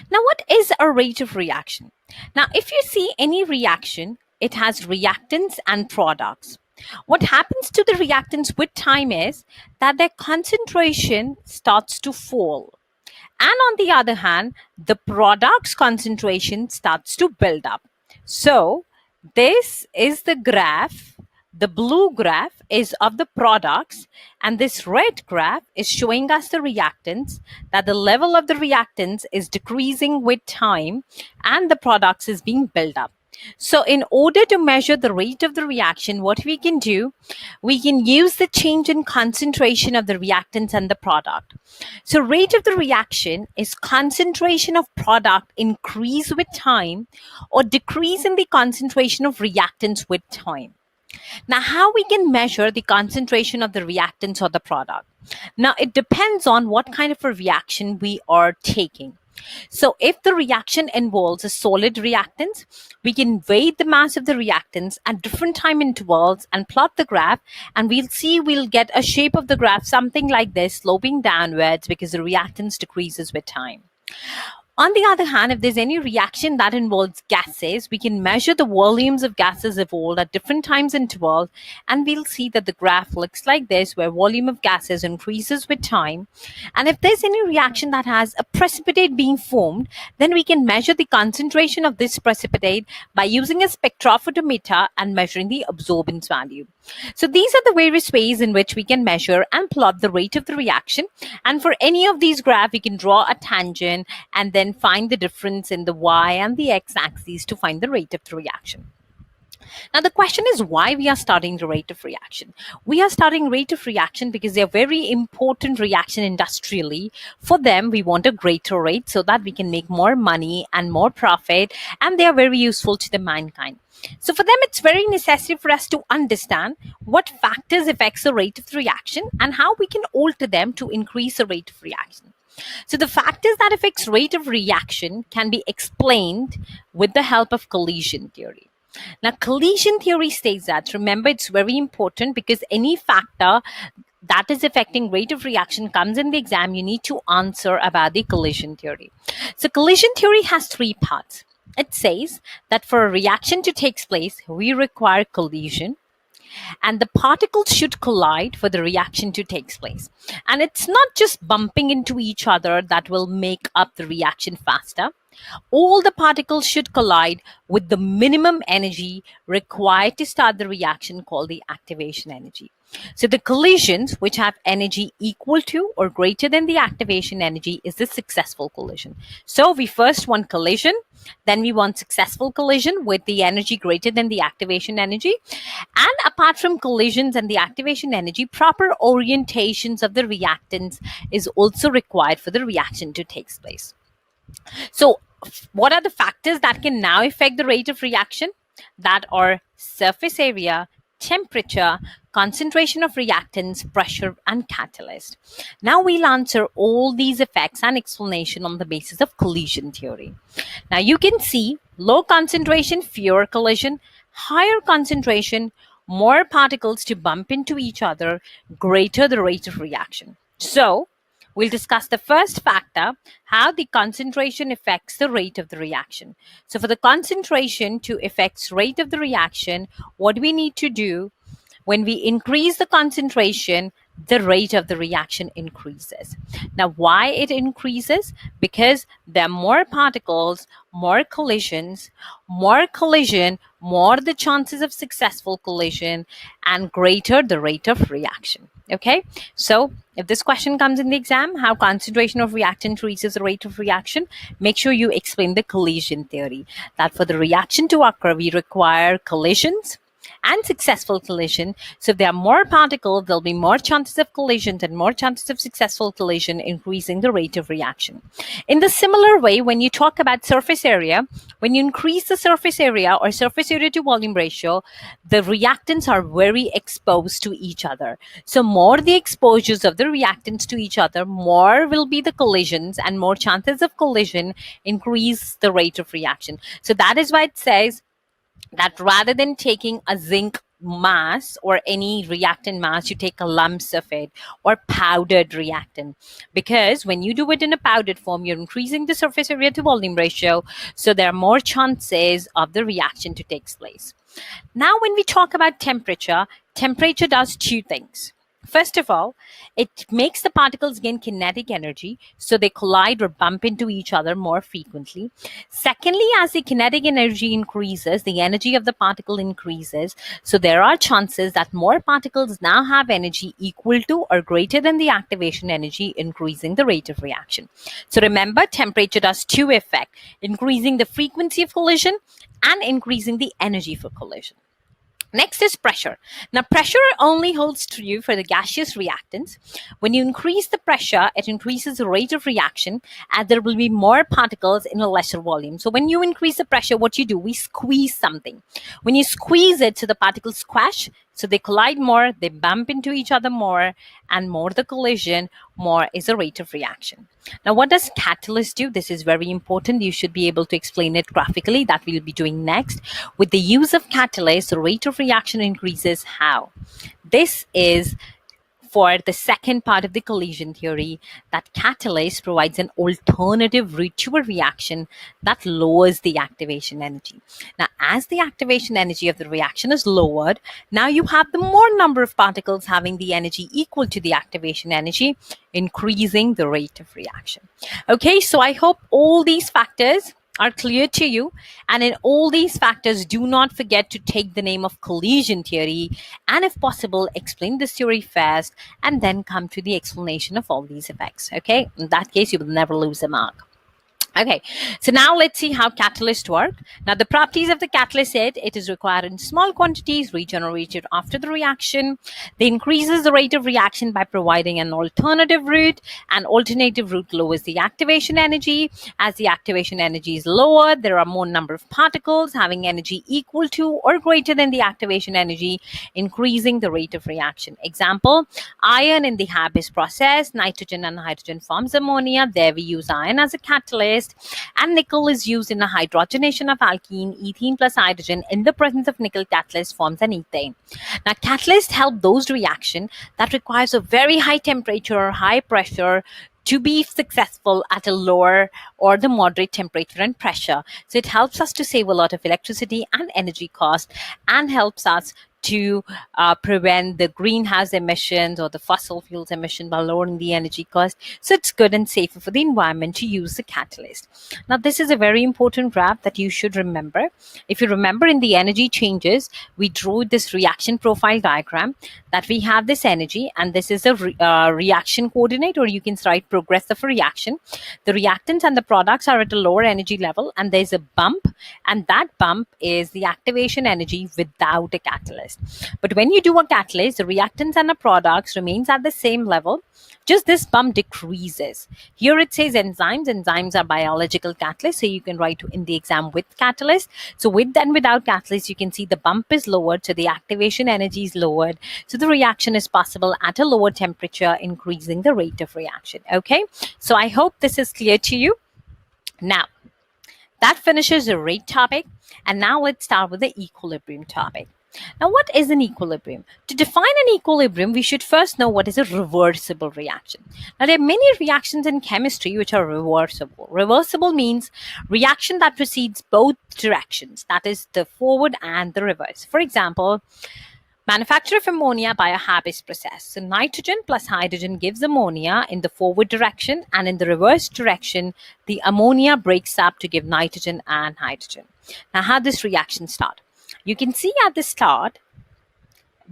Now, what is a rate of reaction? Now, if you see any reaction, it has reactants and products. What happens to the reactants with time is that their concentration starts to fall. And on the other hand, the product's concentration starts to build up. So this is the graph. The blue graph is of the products, and this red graph is showing us the reactants, that the level of the reactants is decreasing with time and the products is being built up. So in order to measure the rate of the reaction, what we can do, we can use the change in concentration of the reactants and the product. So rate of the reaction is concentration of product increase with time or decrease in the concentration of reactants with time. Now, how we can measure the concentration of the reactants or the product? Now, it depends on what kind of a reaction we are taking. So if the reaction involves a solid reactants, we can weigh the mass of the reactants at different time intervals and plot the graph, and we'll get a shape of the graph something like this, sloping downwards because the reactants decreases with time. On the other hand, if there's any reaction that involves gases, we can measure the volumes of gases evolved at different times intervals, and we'll see that the graph looks like this, where volume of gases increases with time. And if there's any reaction that has a precipitate being formed, then we can measure the concentration of this precipitate by using a spectrophotometer and measuring the absorbance value. So these are the various ways in which we can measure and plot the rate of the reaction. And for any of these graphs, we can draw a tangent and then find the difference in the y and the x axes to find the rate of the reaction. Now, the question is why we are studying the rate of reaction. We are studying rate of reaction because they are very important reaction industrially. For them, we want a greater rate so that we can make more money and more profit, and they are very useful to the mankind. So for them, it's very necessary for us to understand what factors affects the rate of the reaction and how we can alter them to increase the rate of reaction. So the factors that affects rate of reaction can be explained with the help of collision theory. Now, collision theory states that, remember, it's very important because any factor that is affecting rate of reaction comes in the exam, you need to answer about the collision theory. So collision theory has three parts. It says that for a reaction to take place, we require collision, and the particles should collide for the reaction to take place. And it's not just bumping into each other that will make up the reaction faster. All the particles should collide with the minimum energy required to start the reaction, called the activation energy. So the collisions which have energy equal to or greater than the activation energy is the successful collision. So we first want collision, then we want successful collision with the energy greater than the activation energy. And apart from collisions and the activation energy, proper orientations of the reactants is also required for the reaction to take place. So what are the factors that can now affect the rate of reaction? That are surface area, temperature, concentration of reactants, pressure, and catalyst. Now we'll answer all these effects and explanation on the basis of collision theory. Now you can see low concentration, fewer collision, higher concentration, more particles to bump into each other, greater the rate of reaction. So we'll discuss the first factor, how the concentration affects the rate of the reaction. So for the concentration to affect rate of the reaction, what we need to do, when we increase the concentration, the rate of the reaction increases. Now, why it increases? Because there are more particles, more collisions, more collision, more the chances of successful collision, and greater the rate of reaction. Okay, so if this question comes in the exam, how concentration of reactant increases the rate of reaction, make sure you explain the collision theory, that for the reaction to occur, we require collisions and successful collision. So if there are more particles, there'll be more chances of collisions and more chances of successful collision, increasing the rate of reaction. In the similar way, when you talk about surface area, when you increase the surface area or surface area to volume ratio, the reactants are very exposed to each other. So more the exposures of the reactants to each other, more will be the collisions, and more chances of collision increase the rate of reaction. So that is why it says that rather than taking a zinc mass or any reactant mass, you take a lumps of it, or powdered reactant, because when you do it in a powdered form, you're increasing the surface area to volume ratio, so there are more chances of the reaction to take place. Now, when we talk about temperature, temperature does two things. First of all, it makes the particles gain kinetic energy, so they collide or bump into each other more frequently. Secondly, as the kinetic energy increases, the energy of the particle increases, so there are chances that more particles now have energy equal to or greater than the activation energy, increasing the rate of reaction. So remember, temperature does two effects: increasing the frequency of collision and increasing the energy for collision. Next is pressure. Now, pressure only holds true for the gaseous reactants. When you increase the pressure, it increases the rate of reaction, and there will be more particles in a lesser volume. So when you increase the pressure, what you do, we squeeze something. When you squeeze it, so the particles squash, so they collide more, they bump into each other more, and more the collision, more is the rate of reaction. Now, what does catalyst do? This is very important. You should be able to explain it graphically. That we'll be doing next. With the use of catalyst, the rate of reaction increases. How? This is for the second part of the collision theory, that catalyst provides an alternative route to a reaction that lowers the activation energy. Now, as the activation energy of the reaction is lowered, now you have the more number of particles having the energy equal to the activation energy, increasing the rate of reaction. Okay, so I hope all these factors are clear to you, and in all these factors, do not forget to take the name of collision theory, and if possible, explain this theory first and then come to the explanation of all these effects. Okay, in that case, you will never lose a mark. Okay, so now let's see how catalysts work. Now, the properties of the catalyst said it is required in small quantities, regenerated after the reaction. They increases the rate of reaction by providing an alternative route. An alternative route lowers the activation energy. As the activation energy is lowered, there are more number of particles having energy equal to or greater than the activation energy, increasing the rate of reaction. Example, iron in the Habeas process, nitrogen and hydrogen forms ammonia. There we use iron as a catalyst. And nickel is used in a hydrogenation of alkene. Ethene plus hydrogen in the presence of nickel catalyst forms an ethane. Now, catalysts help those reactions that requires a very high temperature or high pressure to be successful at a lower or the moderate temperature and pressure. So it helps us to save a lot of electricity and energy cost, and helps us to prevent the greenhouse emissions or the fossil fuels emission by lowering the energy cost. So it's good and safer for the environment to use the catalyst. Now, this is a very important graph that you should remember. If you remember, in the energy changes, we drew this reaction profile diagram, that we have this energy, and this is a reaction coordinate, or you can write progress of a reaction. The reactants and the products are at a lower energy level, and there's a bump, and that bump is the activation energy without a catalyst. But when you do a catalyst, the reactants and the products remains at the same level, just this bump decreases. Here it says enzymes. Enzymes are biological catalysts, so you can write in the exam with catalyst. So with and without catalyst, you can see the bump is lowered, so the activation energy is lowered, so the reaction is possible at a lower temperature, increasing the rate of reaction. Okay, so I hope this is clear to you. Now, that finishes the rate topic, and now let's start with the equilibrium topic. Now, what is an equilibrium? To define an equilibrium, we should first know what is a reversible reaction. Now, there are many reactions in chemistry which are reversible. Reversible means reaction that proceeds both directions, that is the forward and the reverse. For example, manufacture of ammonia by a Habeas process. So nitrogen plus hydrogen gives ammonia in the forward direction, and in the reverse direction, the ammonia breaks up to give nitrogen and hydrogen. Now, how this reaction starts? You can see at the start,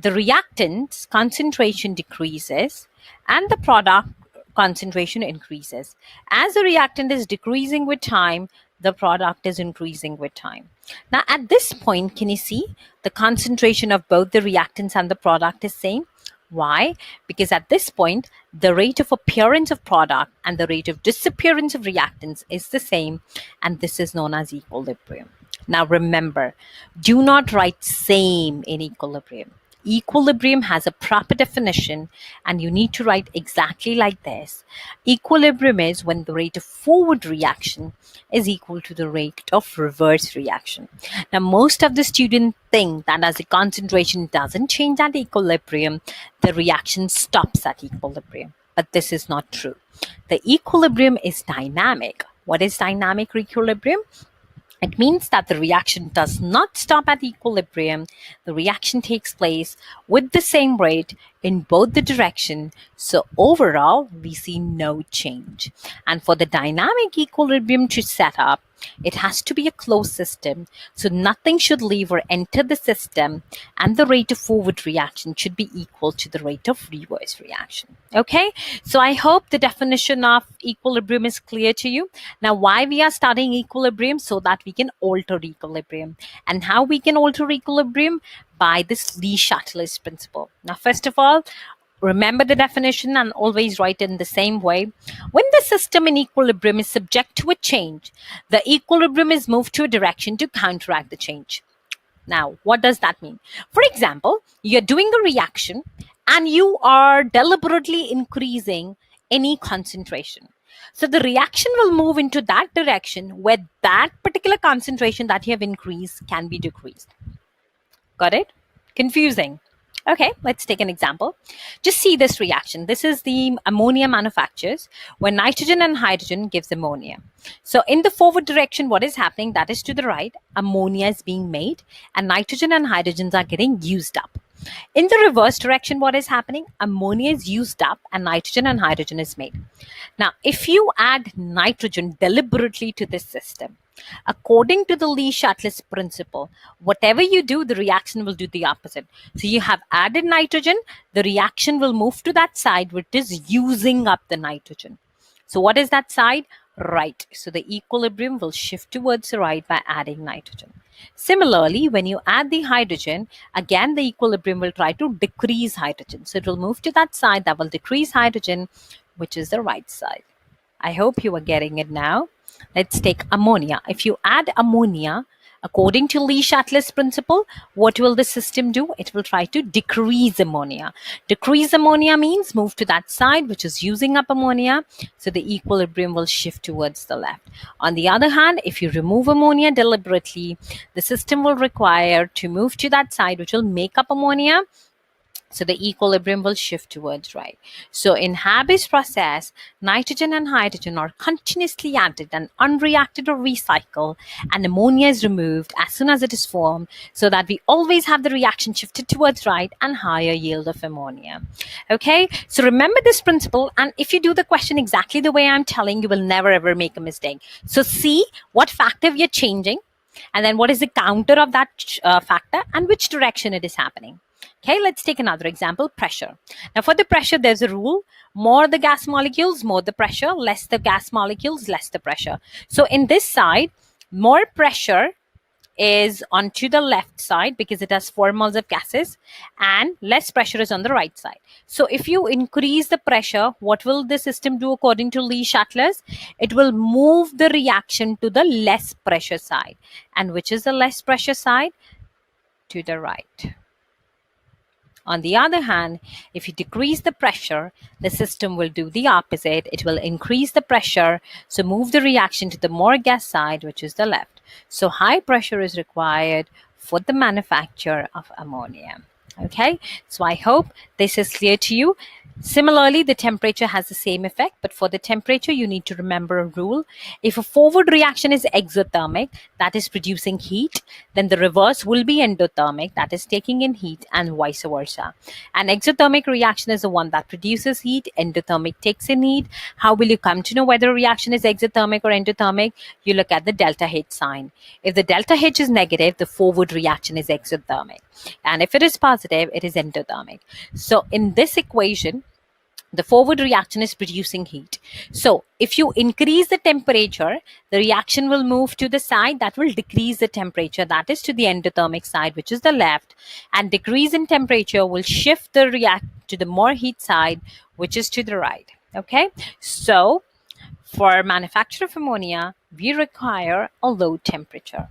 the reactant's concentration decreases and the product concentration increases. As the reactant is decreasing with time, the product is increasing with time. Now, at this point, can you see the concentration of both the reactants and the product is same? Why? Because at this point, the rate of appearance of product and the rate of disappearance of reactants is the same, and this is known as equilibrium. Now remember, do not write same in equilibrium. equilibrium has a proper definition, and you need to write exactly like this. Equilibrium is when the rate of forward reaction is equal to the rate of reverse reaction. Now, most of the students think that as the concentration doesn't change at equilibrium, the reaction stops at equilibrium. But this is not true. The equilibrium is dynamic. What is dynamic equilibrium? It means that the reaction does not stop at equilibrium. The reaction takes place with the same rate in both the direction. So overall, we see no change. And for the dynamic equilibrium to set up, it has to be a closed system, so nothing should leave or enter the system, and the rate of forward reaction should be equal to the rate of reverse reaction. Okay, so I hope the definition of equilibrium is clear to you. Now, why we are studying equilibrium? So that we can alter equilibrium. And how we can alter equilibrium? By this Le-Chatelier's principle. Now, first of all, remember the definition and always write it in the same way. When the system in equilibrium is subject to a change, the equilibrium is moved to a direction to counteract the change. Now, what does that mean? For example, you're doing a reaction and you are deliberately increasing any concentration. So the reaction will move into that direction where that particular concentration that you have increased can be decreased. Got it? Confusing. Okay, let's take an example. Just see this reaction. This is the ammonia manufactures when nitrogen and hydrogen gives ammonia. So in the forward direction, what is happening? That is to the right, ammonia is being made and nitrogen and hydrogens are getting used up. In the reverse direction, what is happening? Ammonia is used up and nitrogen and hydrogen is made. Now, if you add nitrogen deliberately to this system, according to the Le-Chatelier's principle, whatever you do, the reaction will do the opposite. So you have added nitrogen, the reaction will move to that side which is using up the nitrogen. So what is that side? Right. So the equilibrium will shift towards the right by adding nitrogen. Similarly, when you add the hydrogen, again the equilibrium will try to decrease hydrogen. So it will move to that side that will decrease hydrogen, which is the right side. I hope you are getting it now. Let's take ammonia. If you add ammonia, according to Le-Chatelier's principle, what will the system do? It will try to decrease ammonia. Decrease ammonia means move to that side which is using up ammonia. So the equilibrium will shift towards the left. On the other hand, if you remove ammonia deliberately, the system will require to move to that side which will make up ammonia. So the equilibrium will shift towards right. So in Haber's process, nitrogen and hydrogen are continuously added and unreacted or recycled, and ammonia is removed as soon as it is formed, so that we always have the reaction shifted towards right and higher yield of ammonia. Okay, so remember this principle, and if you do the question exactly the way I'm telling, you will never ever make a mistake. So see what factor we are changing, and then what is the counter of that factor and which direction it is happening. Okay, let's take another example, pressure. Now for the pressure, there's a rule. More the gas molecules, more the pressure, less the gas molecules, less the pressure. So in this side, more pressure is onto the left side because it has 4 moles of gases, and less pressure is on the right side. So if you increase the pressure, what will the system do according to Le-Chatelier's? It will move the reaction to the less pressure side. And which is the less pressure side? To the right. On the other hand, if you decrease the pressure, the system will do the opposite. It will increase the pressure, so move the reaction to the more gas side, which is the left. So high pressure is required for the manufacture of ammonia. Okay, so I hope this is clear to you. Similarly, the temperature has the same effect, but for the temperature, you need to remember a rule. If a forward reaction is exothermic, that is producing heat, then the reverse will be endothermic, that is taking in heat, and vice versa. An exothermic reaction is the one that produces heat, endothermic takes in heat. How will you come to know whether a reaction is exothermic or endothermic? You look at the delta H sign. If the delta H is negative, the forward reaction is exothermic. And if it is positive, it is endothermic. So in this equation, the forward reaction is producing heat. So if you increase the temperature, the reaction will move to the side that will decrease the temperature, that is to the endothermic side, which is the left, and decrease in temperature will shift the react to the more heat side, which is to the right. Okay, so for manufacture of ammonia, we require a low temperature.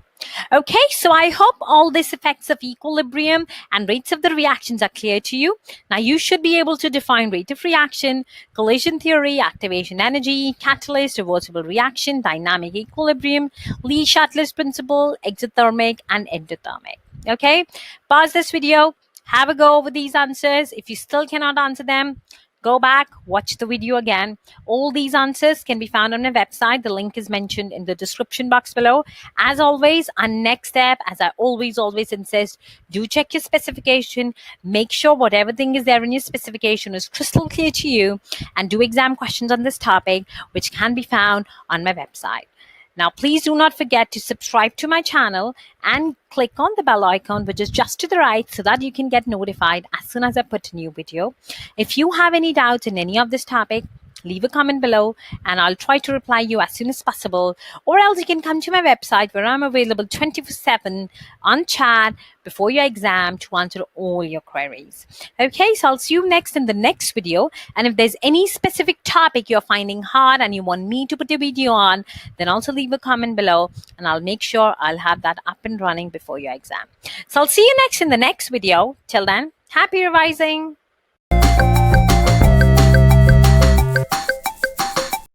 Okay, so I hope all these effects of equilibrium and rates of the reactions are clear to you. Now you should be able to define rate of reaction, collision theory, activation energy, catalyst, reversible reaction, dynamic equilibrium, Lee-Shuttle's principle, exothermic and endothermic. Okay, pause this video, have a go over these answers. If you still cannot answer them, go back, watch the video again. All these answers can be found on my website. The link is mentioned in the description box below. As always, our next step, as I always insist, do check your specification. Make sure whatever thing is there in your specification is crystal clear to you, and do exam questions on this topic, which can be found on my website. Now, please do not forget to subscribe to my channel and click on the bell icon, which is just to the right, so that you can get notified as soon as I put a new video. If you have any doubts in any of this topic, leave a comment below and I'll try to reply you as soon as possible. Or else you can come to my website where I'm available 24/7 on chat before your exam to answer all your queries. Okay, so I'll see you next in the next video. And if there's any specific topic you're finding hard and you want me to put a video on, then also leave a comment below and I'll make sure I'll have that up and running before your exam. So I'll see you next in the next video. Till then, happy revising.